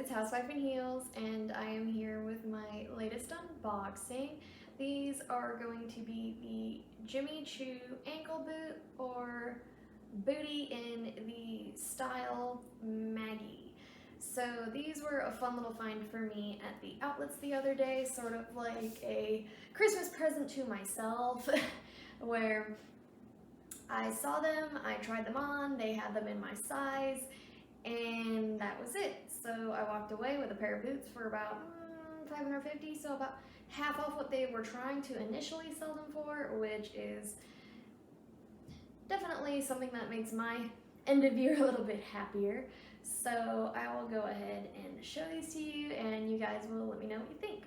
it's Housewife in Heels, and I am here with my latest unboxing. These are going to be the Jimmy Choo ankle boot or booty in the style Maggie. So these were a fun little find for me at the outlets the other day, sort of like a Christmas present to myself, where I saw them, I tried them on, they had them in my size, and that was it. So I walked away with a pair of boots for about $550, so about half off what they were trying to initially sell them for, which is definitely something that makes my end of year a little bit happier. So I will go ahead and show these to you, and you guys will let me know what you think.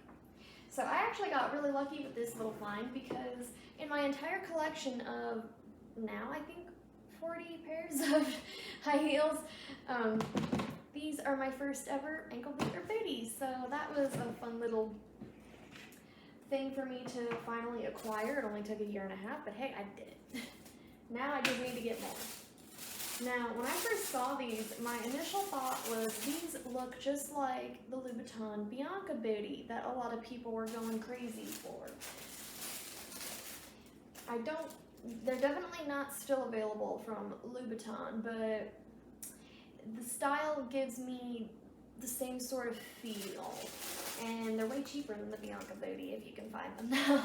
So I actually got really lucky with this little find because in my entire collection of now I think 40 pairs of high heels, these are my first ever ankle boot or booties. So that was a fun little thing for me to finally acquire. It only took a year and a half, but hey, I did it. Now I just need to get more. Now, when I first saw these, my initial thought was these look just like the Louboutin Bianca booty that a lot of people were going crazy for. They're definitely not still available from Louboutin, but the style gives me the same sort of feel, and they're way cheaper than the Bianca booty if you can find them now.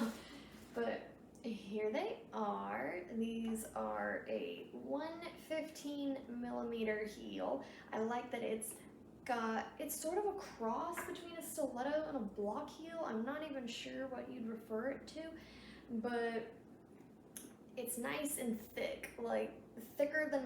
But here they are. These are a 115 millimeter heel. I like that it's sort of a cross between a stiletto and a block heel. I'm not even sure what you'd refer it to, but it's nice and thick, like thicker than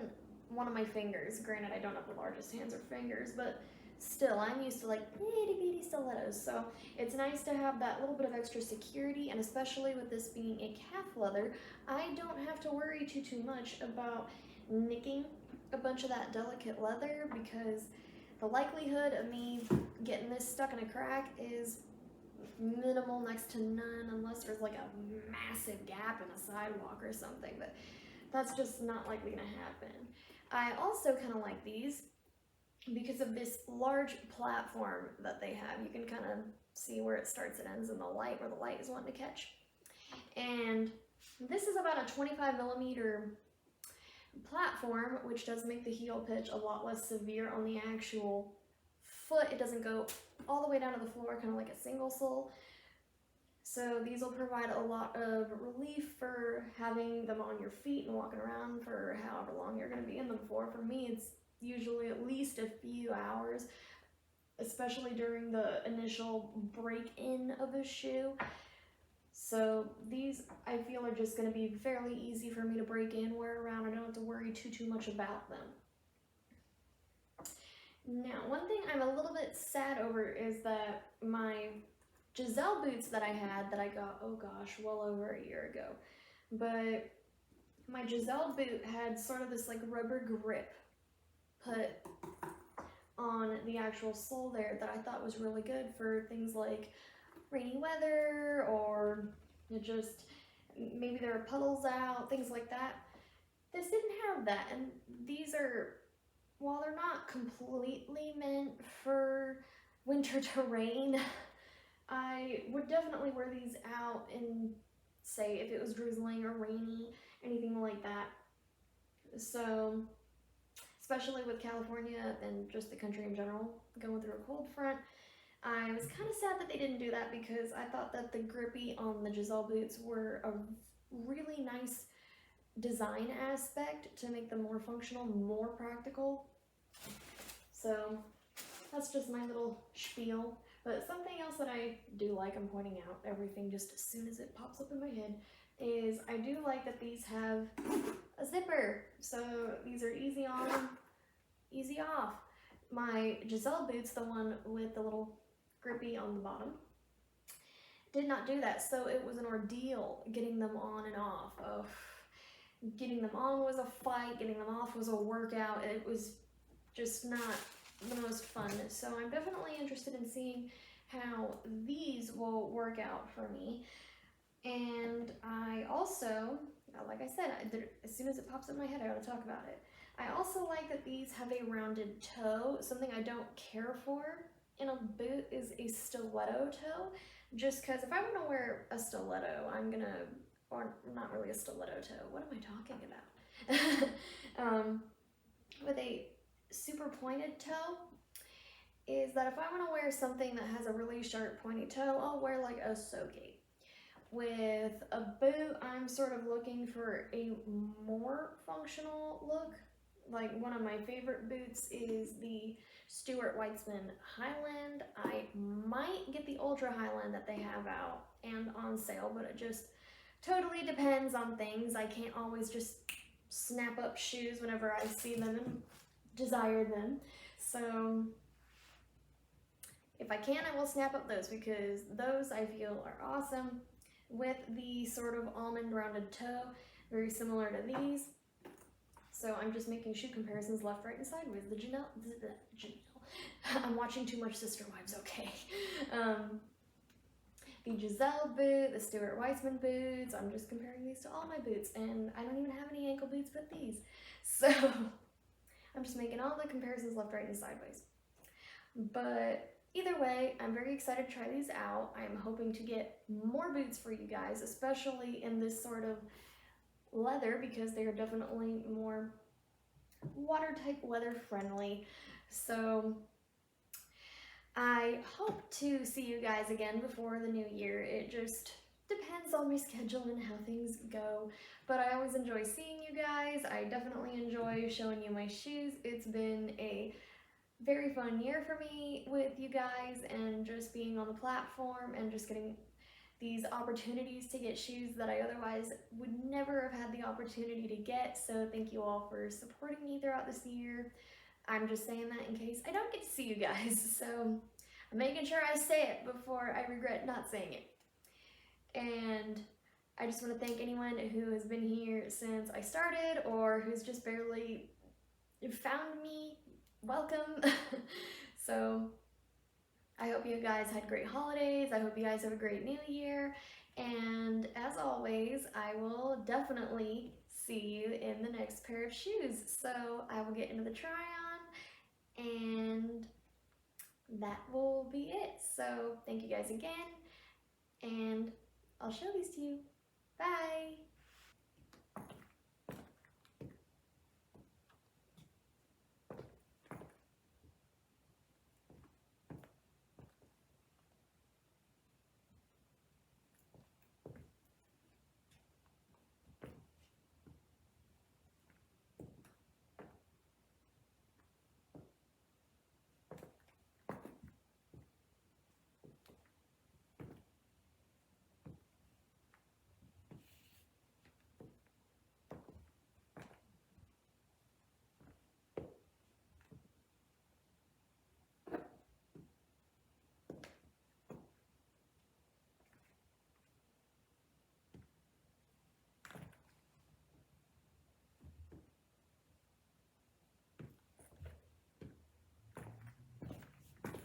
one of my fingers. Granted, I don't have the largest hands or fingers, but still, I'm used to like itty bitty stilettos, so it's nice to have that little bit of extra security, and especially with this being a calf leather, I don't have to worry too much about nicking a bunch of that delicate leather, because the likelihood of me getting this stuck in a crack is minimal, next to none, unless there's like a massive gap in a sidewalk or something, but that's just not likely to happen. I also kind of like these because of this large platform that they have. You can kind of see where it starts and ends in the light, where the light is wanting to catch. And this is about a 25 millimeter platform, which does make the heel pitch a lot less severe on the actual foot. It doesn't go all the way down to the floor, kind of like a single sole. So these will provide a lot of relief for having them on your feet and walking around for however long you're going to be in them for. For me, it's usually at least a few hours, especially during the initial break-in of a shoe. So these, I feel, are just going to be fairly easy for me to break in, wear around. I don't have to worry too much about them. Now, one thing I'm a little bit sad over is that my Giselle boots that I had, that I got, oh gosh, well over a year ago, but my Giselle boot had sort of this like rubber grip put on the actual sole there that I thought was really good for things like rainy weather, or just maybe there are puddles out, things like that. This didn't have that, and these are, while they're not completely meant for winter terrain, I would definitely wear these out in, say, if it was drizzling or rainy, anything like that. So, especially with California and just the country in general going through a cold front, I was kind of sad that they didn't do that, because I thought that the grippy on the Giselle boots were a really nice design aspect to make them more functional, more practical. So that's just my little spiel. But something else that I do like, I'm pointing out everything just as soon as it pops up in my head, is I do like that these have a zipper. So these are easy on, easy off. My Giselle boots, the one with the little grippy on the bottom, did not do that. So it was an ordeal getting them on and off. Oh, getting them on was a fight, getting them off was a workout. It was just not the most fun. So I'm definitely interested in seeing how these will work out for me. And I also, like I said, as soon as it pops in my head, I gotta talk about it. I also like that these have a rounded toe. Something I don't care for in a boot is a stiletto toe. Just because if I want to wear a stiletto, or not really a stiletto toe, what am I talking about? With a super pointed toe, is that if I want to wear something that has a really sharp pointy toe, I'll wear like a Soke. With a boot, I'm sort of looking for a more functional look. Like one of my favorite boots is the Stuart Weitzman Highland. I might get the Ultra Highland that they have out and on sale, but it just totally depends on things. I can't always just snap up shoes whenever I see them and desire them. So if I can, I will snap up those because those I feel are awesome with the sort of almond rounded toe, very similar to these. So I'm just making shoe comparisons left, right, and sideways. The Janelle, I'm watching too much Sister Wives, okay. The Giselle boot, the Stuart Weitzman boots, I'm just comparing these to all my boots, and I don't even have any ankle boots but these. So I'm just making all the comparisons left, right, and sideways. But either way, I'm very excited to try these out. I'm hoping to get more boots for you guys, especially in this sort of leather because they are definitely more watertight, weather friendly. So I hope to see you guys again before the new year. It just depends on my schedule and how things go, but I always enjoy seeing you guys. I definitely enjoy showing you my shoes. It's been a very fun year for me with you guys and just being on the platform and just getting these opportunities to get shoes that I otherwise would never have had the opportunity to get. So thank you all for supporting me throughout this year. I'm just saying that in case I don't get to see you guys. So I'm making sure I say it before I regret not saying it. And I just want to thank anyone who has been here since I started or who's just barely found me. Welcome. So I hope you guys had great holidays. I hope you guys have a great new year. And as always, I will definitely see you in the next pair of shoes. So I will get into the try on and that will be it. So thank you guys again and I'll show these to you. Bye.